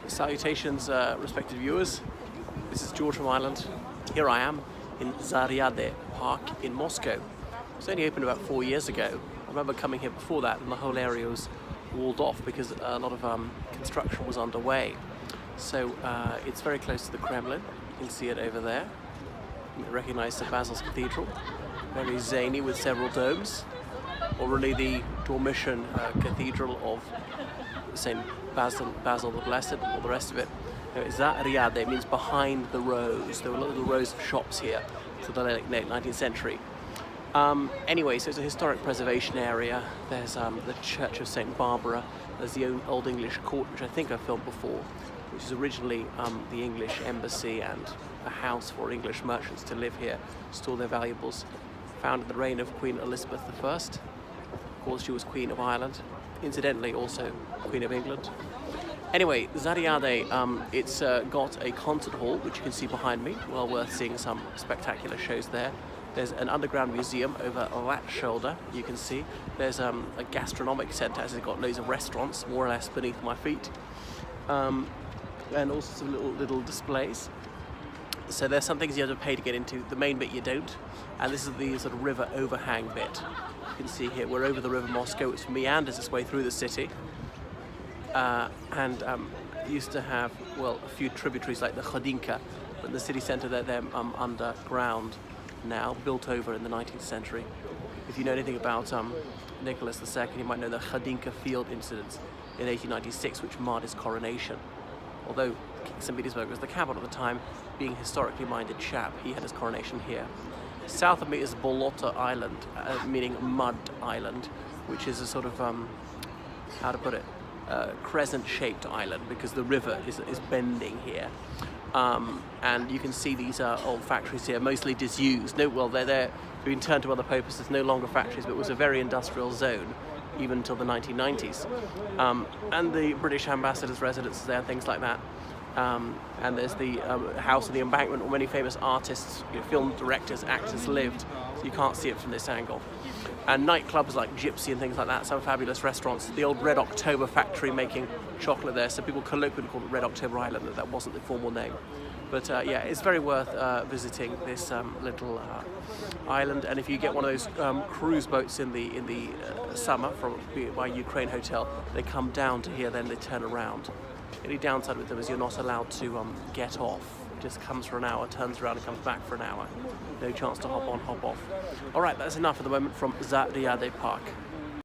Salutations, respected viewers. This is George from Ireland. Here I am in Zaryade Park in Moscow. It's only opened about 4 years ago. I remember coming here before that and the whole area was walled off because a lot of construction was underway. So it's very close to the Kremlin. You can see it over there. You recognize St. Basil's Cathedral. Very zany with several domes. Or really the Dormition Cathedral of St. Basil the Blessed, and all the rest of it. Zaryade means behind the rows. There were little rows of shops here to the late 19th century. Anyway, so it's a historic preservation area. There's the Church of St. Barbara. There's the Old English Court, which I think I filmed before, which is originally the English embassy and a house for English merchants to live here, store their valuables. Founded in the reign of Queen Elizabeth I. Of course, she was Queen of Ireland. Incidentally, also Queen of England. Anyway, Zaryade, it's got a concert hall, which you can see behind me. Well worth seeing some spectacular shows there. There's an underground museum over that shoulder, you can see. There's a gastronomic centre, as it's got loads of restaurants, more or less beneath my feet. And also some little displays. So there's some things you have to pay to get into. The main bit you don't. And this is the sort of river overhang bit. You can see here, we're over the River Moscow, which meanders its way through the city. And used to have, well, a few tributaries like the Khodinka, but in the city centre they're underground now, built over in the 19th century. If you know anything about Nicholas II, you might know the Khodinka field incident in 1896, which marred his coronation. Although King St. Petersburg was the capital at the time, being a historically minded chap, he had his coronation here. South of me is Bolota Island, meaning mud island, which is a sort of, how to put it, crescent-shaped island because the river is bending here. And you can see these old factories here, mostly disused. No, well, they've been turned to other purposes, no longer factories, but it was a very industrial zone, even until the 1990s. And the British ambassador's residences there, things like that. And there's the house of the embankment where many famous artists, film directors, actors lived. So you can't see it from this angle. And nightclubs like Gypsy and things like that, some fabulous restaurants. The old Red October factory making chocolate there, so people colloquially called it Red October Island, that wasn't the formal name. But yeah, it's very worth visiting this little island. And if you get one of those cruise boats in the summer by Ukraine Hotel, they come down to here, then they turn around. The only downside with them is you're not allowed to get off. It just comes for an hour, turns around and comes back for an hour. No chance to hop on, hop off. All right, that's enough for the moment from Zaryade Park.